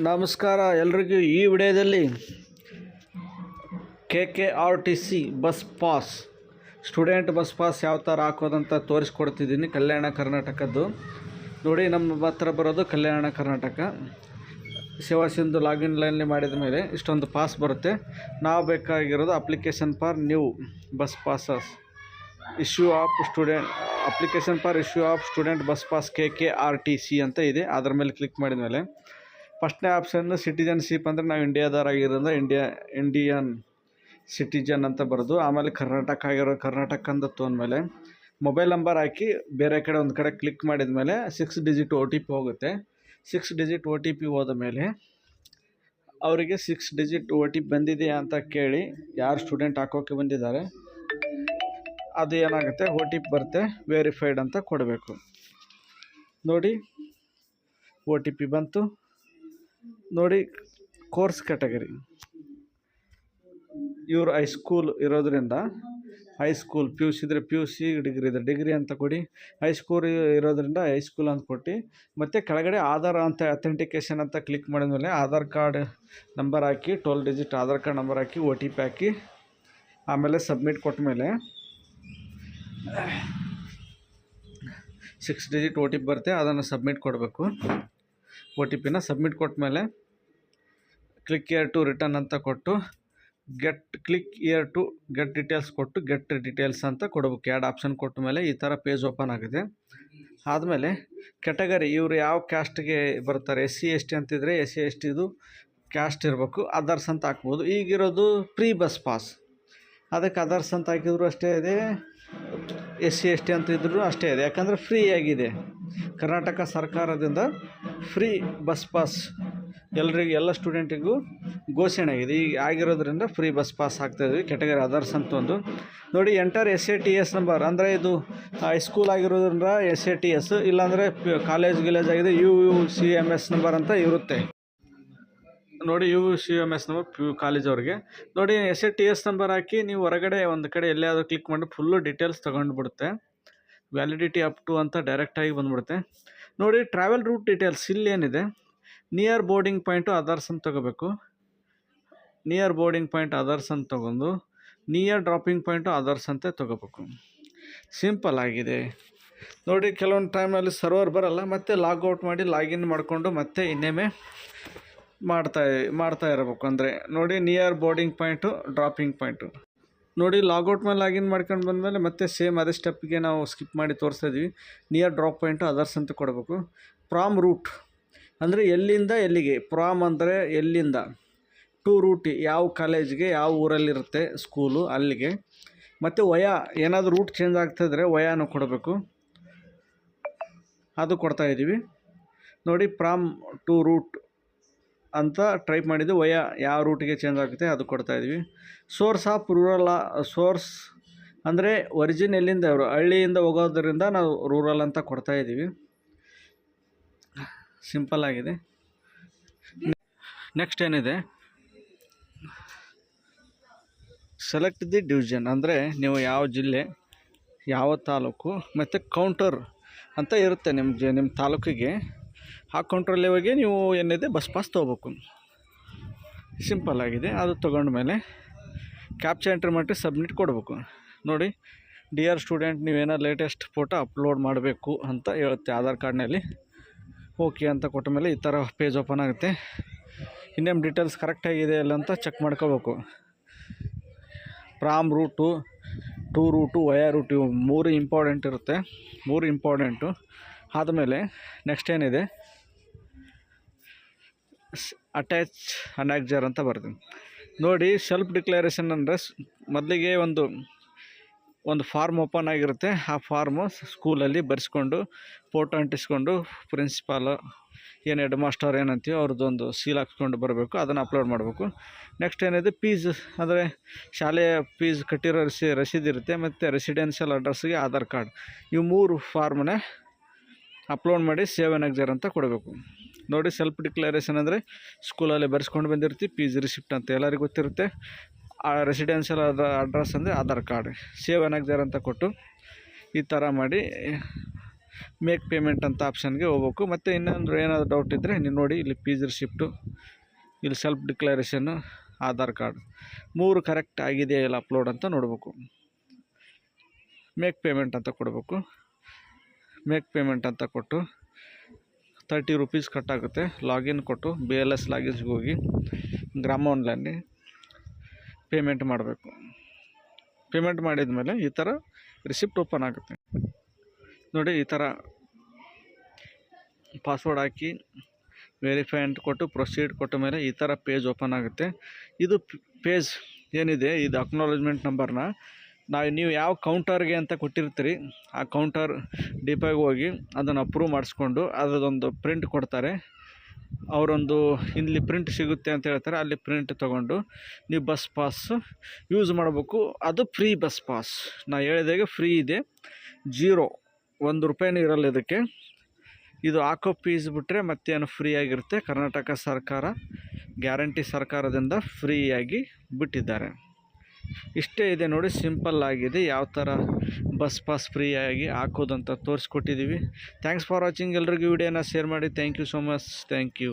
ನಮಸ್ಕಾರ ಎಲ್ರಿಗೂ. ಈ ವಿಡಿಯೋದಲ್ಲಿ KKRTC bus pass, student bus pass ಯಾವ ಥರ ಹಾಕೋದಂತ ತೋರಿಸ್ಕೊಡ್ತಿದ್ದೀನಿ. ಕಲ್ಯಾಣ ಕರ್ನಾಟಕದ್ದು ನೋಡಿ, ನಮ್ಮ ಹತ್ರ ಬರೋದು ಕಲ್ಯಾಣ ಕರ್ನಾಟಕ. ಸೇವಾ ಸಿಂಧು ಲಾಗಿನ್ ಲೈನ್ಲಿ ಮಾಡಿದ ಮೇಲೆ ಇಷ್ಟೊಂದು ಪಾಸ್ ಬರುತ್ತೆ. ನಾವು ಬೇಕಾಗಿರೋದು application for new bus passes, issue of student, application for issue of student bus pass KKRTC ಅಂತ ಇದೆ. ಅದರ ಮೇಲೆ ಕ್ಲಿಕ್ ಮಾಡಿದ ಮೇಲೆ ಫಸ್ಟ್ನೇ ಆಪ್ಷನ್ನು ಸಿಟಿಜನ್ಶಿಪ್, ಅಂದರೆ ನಾವು ಇಂಡಿಯಾದವರಾಗಿರೋದ್ರಿಂದ ಇಂಡಿಯನ್ ಸಿಟಿಜನ್ ಅಂತ ಬರೋದು. ಆಮೇಲೆ ಕರ್ನಾಟಕ ಆಗಿರೋ ಕರ್ನಾಟಕ ಅಂತ ತೊಗೊಂಡ್ಮೇಲೆ ಮೊಬೈಲ್ ನಂಬರ್ ಹಾಕಿ ಬೇರೆ ಕಡೆ ಒಂದು ಕಡೆ ಕ್ಲಿಕ್ ಮಾಡಿದ ಮೇಲೆ 6 ಡಿಜಿಟ್ OTP ಹೋಗುತ್ತೆ. 6 ಡಿಜಿಟ್ OTP ಹೋದ ಮೇಲೆ ಅವರಿಗೆ 6 ಡಿಜಿಟ್ OTP ಬಂದಿದೆಯಾ ಅಂತ ಕೇಳಿ, ಯಾರು ಸ್ಟೂಡೆಂಟ್ ಹಾಕೋಕ್ಕೆ ಬಂದಿದ್ದಾರೆ ಅದು ಏನಾಗುತ್ತೆ, OTP ಬರುತ್ತೆ, ವೆರಿಫೈಡ್ ಅಂತ ಕೊಡಬೇಕು. ನೋಡಿ OTP ಬಂತು. ನೋಡಿ ಕೋರ್ಸ್ ಕ್ಯಾಟಗರಿ, ಇವರು ಹೈಸ್ಕೂಲ್ ಇರೋದ್ರಿಂದ ಹೈಸ್ಕೂಲ್, PUC ಇದ್ದರೆ PUC, ಡಿಗ್ರಿ ಇದ್ದರೆ ಡಿಗ್ರಿ ಅಂತ ಕೊಡಿ. ಹೈಸ್ಕೂಲ್ ಇರೋದ್ರಿಂದ ಹೈಸ್ಕೂಲ್ ಅಂತ ಕೊಟ್ಟು, ಮತ್ತು ಕೆಳಗಡೆ ಆಧಾರ್ ಅಂತ ಅಥೆಂಟಿಕೇಷನ್ ಅಂತ ಕ್ಲಿಕ್ ಮಾಡಿದ್ಮೇಲೆ ಆಧಾರ್ ಕಾರ್ಡ್ ನಂಬರ್ ಹಾಕಿ 12 ಡಿಜಿಟ್ ಆಧಾರ್ ಕಾರ್ಡ್ ನಂಬರ್ ಹಾಕಿ OTP ಹಾಕಿ ಆಮೇಲೆ ಸಬ್ಮಿಟ್ ಕೊಟ್ಟ ಮೇಲೆ 6 ಡಿಜಿಟ್ OTP ಬರುತ್ತೆ. ಅದನ್ನು ಸಬ್ಮಿಟ್ ಕೊಡಬೇಕು. OTPನ ಸಬ್ಮಿಟ್ ಕೊಟ್ಟ ಮೇಲೆ ಕ್ಲಿಕ್ ಇಯರ್ ಟು ರಿಟರ್ನ್ ಅಂತ ಕೊಟ್ಟು click here to get details ಕೊಟ್ಟು ಗೆಟ್ ಡೀಟೇಲ್ಸ್ ಅಂತ ಕೊಡಬೇಕು. ಎರಡು ಆಪ್ಷನ್ ಕೊಟ್ಟ ಮೇಲೆ ಈ ಥರ ಪೇಜ್ ಓಪನ್ ಆಗಿದೆ. ಆದಮೇಲೆ ಕ್ಯಾಟಗರಿ, ಇವರು ಯಾವ ಕ್ಯಾಸ್ಟ್ಗೆ ಬರ್ತಾರೆ, SC ST ಅಂತಿದ್ರೆ SC ST ಇದು ಕ್ಯಾಸ್ಟ್ ಇರಬೇಕು. ಅದರ್ಸ್ ಅಂತ ಹಾಕ್ಬೋದು. ಈಗಿರೋದು ಪ್ರೀ ಬಸ್ ಪಾಸ್, ಅದಕ್ಕೆ ಅದರ್ಸ್ ಅಂತ ಹಾಕಿದ್ರು ಅಷ್ಟೇ ಇದೆ, SC ST ಅಂತ ಇದ್ರೂ ಅಷ್ಟೇ ಇದೆ. ಯಾಕಂದರೆ ಫ್ರೀ ಆಗಿದೆ, ಕರ್ನಾಟಕ ಸರ್ಕಾರದಿಂದ ಫ್ರೀ ಬಸ್ ಪಾಸ್ ಎಲ್ರಿಗೂ, ಎಲ್ಲ ಸ್ಟೂಡೆಂಟಿಗೂ ಘೋಷಣೆ ಆಗಿದೆ. ಈಗ ಆಗಿರೋದ್ರಿಂದ ಫ್ರೀ ಬಸ್ ಪಾಸ್ ಆಗ್ತಾಯಿದ್ವಿ. ಕ್ಯಾಟಗರಿ ಅದರ್ಸ್ ಅಂತ ಒಂದು ನೋಡಿ. ಎಂಟರ್ SATS ನಂಬರ್, ಅಂದರೆ ಇದು ಹೈಸ್ಕೂಲ್ ಆಗಿರೋದ್ರಿಂದ SATS, ಇಲ್ಲಾಂದರೆ ಕಾಲೇಜ್ ಆಗಿದೆ UCMS ನಂಬರ್ ಅಂತ ಇರುತ್ತೆ. ನೋಡಿ UCMS ನಂಬರ್ ಕಾಲೇಜ್ ಅವ್ರಿಗೆ. ನೋಡಿ SATS ನಂಬರ್ ಹಾಕಿ ನೀವು ಹೊರಗಡೆ ಒಂದು ಕಡೆ ಎಲ್ಲಿಯಾದರೂ ಕ್ಲಿಕ್ ಮಾಡಿ ಫುಲ್ಲು ಡೀಟೇಲ್ಸ್ ತೊಗೊಂಡ್ಬಿಡುತ್ತೆ. ವ್ಯಾಲಿಡಿಟಿ ಅಪ್ ಟು ಅಂತ ಡೈರೆಕ್ಟಾಗಿ ಬಂದ್ಬಿಡುತ್ತೆ. ನೋಡಿ ಟ್ರಾವೆಲ್ ರೂಟ್ ಡೀಟೇಲ್ಸ್, ಇಲ್ಲೇನಿದೆ ನಿಯರ್ ಬೋರ್ಡಿಂಗ್ ಪಾಯಿಂಟು ಅದರ್ಸ್ ಅಂತ ತೊಗೋಬೇಕು. ನಿಯರ್ ಬೋರ್ಡಿಂಗ್ ಪಾಯಿಂಟ್ ಅದರ್ಸ್ ಅಂತ ತೊಗೊಂಡು ನಿಯರ್ ಡ್ರಾಪಿಂಗ್ ಪಾಯಿಂಟು ಅದರ್ಸ್ ಅಂತ ತೊಗೋಬೇಕು. ಸಿಂಪಲ್ ಆಗಿದೆ ನೋಡಿ. ಕೆಲವೊಂದು ಟೈಮಲ್ಲಿ ಸರ್ವರ್ ಬರೋಲ್ಲ, ಮತ್ತು ಲಾಗೌಟ್ ಮಾಡಿ ಲಾಗಿನ್ ಮಾಡಿಕೊಂಡು ಮತ್ತೆ ಇನ್ನೊಮ್ಮೆ ಮಾಡ್ತಾ ಇರಬೇಕು. ಅಂದರೆ ನೋಡಿ near boarding point dropping point ನೋಡಿ. ಲಾಗೌಟ್ ಮೇಲೆ ಲಾಗಿನ್ ಮಾಡ್ಕೊಂಡು ಬಂದಮೇಲೆ ಮತ್ತೆ ಸೇಮ್ ಅದೇ ಸ್ಟೆಪ್ಗೆ ನಾವು ಸ್ಕಿಪ್ ಮಾಡಿ ತೋರಿಸ್ತಾ ಇದ್ವಿ. ನಿಯರ್ ಡ್ರಾಪ್ ಪಾಯಿಂಟು ಅದರ್ಸ್ ಅಂತ ಕೊಡಬೇಕು. ಫ್ರಾಮ್ ರೂಟ್ ಅಂದರೆ ಎಲ್ಲಿಂದ ಎಲ್ಲಿಗೆ, ಫ್ರಾಮ್ ಅಂದರೆ ಎಲ್ಲಿಂದ, ಟು ರೂಟ್ ಯಾವ ಕಾಲೇಜ್ಗೆ ಯಾವ ಊರಲ್ಲಿರುತ್ತೆ ಸ್ಕೂಲು ಅಲ್ಲಿಗೆ, ಮತ್ತು ವಯಾ ಏನಾದರೂ ರೂಟ್ ಚೇಂಜ್ ಆಗ್ತಾಯಿದ್ರೆ ವಯಾನು ಕೊಡಬೇಕು, ಅದು ಕೊಡ್ತಾಯಿದ್ದೀವಿ. ನೋಡಿ ಫ್ರಾಮ್ ಟು ರೂಟ್ ಅಂತ ಟೈಪ್ ಮಾಡಿದ್ದು, ವಯಾ ಯಾವ ರೂಟಿಗೆ ಚೇಂಜ್ ಆಗುತ್ತೆ ಅದು ಕೊಡ್ತಾಯಿದ್ವಿ. ಸೋರ್ಸ್ ಆಫ್ ರೂರಲ್, ಸೋರ್ಸ್ ಅಂದರೆ ಒರಿಜಿನ್ ಎಲ್ಲಿಂದ, ಅವರು ಹಳ್ಳಿಯಿಂದ ಹೋಗೋದ್ರಿಂದ ನಾವು ರೂರಲ್ ಅಂತ ಕೊಡ್ತಾಯಿದ್ದೀವಿ. ಸಿಂಪಲ್ ಆಗಿದೆ. ನೆಕ್ಸ್ಟ್ ಏನಿದೆ, ಸೆಲೆಕ್ಟ್ ದಿ ಡಿವಿಷನ್, ಅಂದರೆ ನೀವು ಯಾವ ಜಿಲ್ಲೆ ಯಾವ ತಾಲೂಕು, ಮತ್ತು ಕೌಂಟರ್ ಅಂತ ಇರುತ್ತೆ ನಿಮ್ಮ ತಾಲೂಕಿಗೆ. ಆ ಕೌಂಟ್ರಲ್ಲಿ ಹೋಗಿ ನೀವು ಏನಿದೆ ಬಸ್ ಪಾಸ್ ತೊಗೋಬೇಕು. ಸಿಂಪಲ್ ಆಗಿದೆ. ಅದು ತೊಗೊಂಡ್ಮೇಲೆ ಕ್ಯಾಪ್ಚಾ ಎಂಟ್ರಿ ಮಾಡಿ ಸಬ್ಮಿಟ್ ಕೊಡಬೇಕು. ನೋಡಿ ಡಿಯರ್ ಸ್ಟೂಡೆಂಟ್, ನೀವೇನೋ ಲೇಟೆಸ್ಟ್ ಫೋಟೋ ಅಪ್ಲೋಡ್ ಮಾಡಬೇಕು ಅಂತ ಹೇಳುತ್ತೆ ಆಧಾರ್ ಕಾರ್ಡ್ನಲ್ಲಿ. ಓಕೆ ಅಂತ ಕೊಟ್ಟ ಮೇಲೆ ಈ ಥರ ಪೇಜ್ ಓಪನ್ ಆಗುತ್ತೆ. ಇನ್ನೇನು ಡೀಟೇಲ್ಸ್ ಕರೆಕ್ಟಾಗಿದೆ ಇಲ್ಲ ಅಂತ ಚೆಕ್ ಮಾಡ್ಕೋಬೇಕು. From route, to route, via route, ಇವು 3 ಇಂಪಾರ್ಟೆಂಟ್ ಇರುತ್ತೆ. 3 ಇಂಪಾರ್ಟೆಂಟು ಆದಮೇಲೆ ನೆಕ್ಸ್ಟ್ ಏನಿದೆ, ಅಟ್ಯಾಚ್ ಅನೆಕ್ಸರ್ ಅಂತ ಬರ್ತೀನಿ. ನೋಡಿ ಸೆಲ್ಫ್ ಡಿಕ್ಲರೇಷನ್ ಅಂದರೆ ಮೊದಲಿಗೆ ಒಂದು ಫಾರ್ಮ್ ಓಪನ್ ಆಗಿರುತ್ತೆ. ಆ ಫಾರ್ಮು ಸ್ಕೂಲಲ್ಲಿ ಬರೆಸ್ಕೊಂಡು ಫೋಟೋ ಅಂಟಿಸ್ಕೊಂಡು ಪ್ರಿನ್ಸಿಪಾಲು ಏನು ಹೆಡ್ ಮಾಸ್ಟರ್ ಏನಂತೀವೋ ಅವ್ರದ್ದೊಂದು ಸೀಲ್ ಹಾಕ್ಸ್ಕೊಂಡು ಬರಬೇಕು. ಅದನ್ನು ಅಪ್ಲೋಡ್ ಮಾಡಬೇಕು. ನೆಕ್ಸ್ಟ್ ಏನಿದೆ, ಫೀಸ್ ಅಂದರೆ ಶಾಲೆಯ ಫೀಸ್ ಕಟ್ಟಿರೋ ರಸೀದಿ ಇರುತ್ತೆ, ಮತ್ತು ರೆಸಿಡೆನ್ಷಿಯಲ್ ಅಡ್ರೆಸ್ಗೆ ಆಧಾರ್ ಕಾರ್ಡ್, ಇವು 3 ಫಾರ್ಮನ್ನ ಅಪ್ಲೋಡ್ ಮಾಡಿ ಸೇವ್ ಅನೆಕ್ಸರ್ ಅಂತ ಕೊಡಬೇಕು. ನೋಡಿ ಸೆಲ್ಫ್ ಡಿಕ್ಲರೇಷನ್ ಅಂದರೆ ಸ್ಕೂಲಲ್ಲಿ ಬರೆಸ್ಕೊಂಡು ಬಂದಿರ್ತೀವಿ, ಫೀಸ್ ರಿಸಿಪ್ಟ್ ಅಂತ ಎಲ್ಲರಿಗೂ ಗೊತ್ತಿರುತ್ತೆ. ಆ ರೆಸಿಡೆನ್ಷಿಯಲ್ ಅಡ್ರೆಸ್ ಅಂದರೆ ಆಧಾರ್ ಕಾರ್ಡ್, ಸೇವ್ ಅನೆಕ್ಸರ್ ಅಂತ ಕೊಟ್ಟು ಈ ಥರ ಮಾಡಿ ಮೇಕ್ ಪೇಮೆಂಟ್ ಅಂತ ಆಪ್ಷನ್ಗೆ ಹೋಗ್ಬೇಕು. ಮತ್ತು ಇನ್ನೊಂದು ಏನಾದರೂ ಡೌಟ್ ಇದ್ದರೆ ನೀವು ನೋಡಿ, ಇಲ್ಲಿ ಫೀಸ್ ರಿಸಿಪ್ಟು, ಇಲ್ಲಿ ಸೆಲ್ಫ್ ಡಿಕ್ಲರೇಷನ್ನು, ಆಧಾರ್ ಕಾರ್ಡ್ 3 ಕರೆಕ್ಟ್ ಆಗಿದೆಯಾ ಇಲ್ಲ ಅಪ್ಲೋಡ್ ಅಂತ ನೋಡಬೇಕು. ಮೇಕ್ ಪೇಮೆಂಟ್ ಅಂತ ಕೊಡಬೇಕು. ಮೇಕ್ ಪೇಮೆಂಟ್ ಅಂತ ಕೊಟ್ಟು 30 ರೂಪೀಸ್ ಕಟ್ಟಾಗುತ್ತೆ. ಲಾಗಿನ್ ಕೊಟ್ಟು BLS ಲಾಗಿನ್ಸ್ಗೆ ಹೋಗಿ ಗ್ರಾಮ ಆನ್ಲೈನ್ಗೆ ಪೇಮೆಂಟ್ ಮಾಡಬೇಕು. ಪೇಮೆಂಟ್ ಮಾಡಿದ ಮೇಲೆ ಈ ಥರ ರಿಸಿಪ್ಟ್ ಓಪನ್ ಆಗುತ್ತೆ ನೋಡಿ. ಈ ಥರ ಪಾಸ್ವರ್ಡ್ ಹಾಕಿ ವೆರಿಫೈ ಅಂತ ಕೊಟ್ಟು ಪ್ರೊಸೀಡ್ ಕೊಟ್ಟ ಮೇಲೆ ಈ ಥರ ಪೇಜ್ ಓಪನ್ ಆಗುತ್ತೆ. ಇದು ಪೇಜ್ ಏನಿದೆ, ಇದು ಅಕ್ನಾಲಜ್ಮೆಂಟ್ ನಂಬರ್ನ ನೀವು ಯಾವ ಕೌಂಟರ್ಗೆ ಅಂತ ಕೊಟ್ಟಿರ್ತೀರಿ ಆ ಕೌಂಟರ್ ಡಿಪೋಗೆ ಹೋಗಿ ಅದನ್ನು ಅಪ್ರೂವ್ ಮಾಡಿಸ್ಕೊಂಡು ಅದರದೊಂದು ಪ್ರಿಂಟ್ ಕೊಡ್ತಾರೆ. ಅವರೊಂದು ಇಲ್ಲಿ ಪ್ರಿಂಟ್ ಸಿಗುತ್ತೆ ಅಂತ ಹೇಳ್ತಾರೆ, ಅಲ್ಲಿ ಪ್ರಿಂಟ್ ತೊಗೊಂಡು ನೀವು ಬಸ್ ಪಾಸ್ ಯೂಸ್ ಮಾಡಬೇಕು. ಅದು ಫ್ರೀ ಬಸ್ ಪಾಸ್, ನಾನು ಹೇಳಿದಾಗೆ ಫ್ರೀ ಇದೆ, 0 1 ರೂಪಾಯಿನೂ ಇರಲ್ಲ ಇದಕ್ಕೆ. ಇದು ಹಾಕೋ ಫೀಸ್ ಬಿಟ್ಟರೆ ಮತ್ತೇನು ಫ್ರೀ ಆಗಿರುತ್ತೆ. ಕರ್ನಾಟಕ ಸರ್ಕಾರ ಗ್ಯಾರಂಟಿ ಸರ್ಕಾರದಿಂದ ಫ್ರೀಯಾಗಿ ಬಿಟ್ಟಿದ್ದಾರೆ. ಇಷ್ಟೇ ಇದೆ ನೋಡಿ, ಸಿಂಪಲ್ ಆಗಿದೆ. ಯಾವ ಥರ ಬಸ್ ಪಾಸ್ ಫ್ರೀಯಾಗಿ ಹಾಕೋದಂತ ತೋರಿಸ್ಕೊಟ್ಟಿದ್ದೀವಿ. Thanks for watching. ಎಲ್ರಿಗೂ ವಿಡಿಯೋನ ಶೇರ್ ಮಾಡಿ. Thank you so much. Thank you.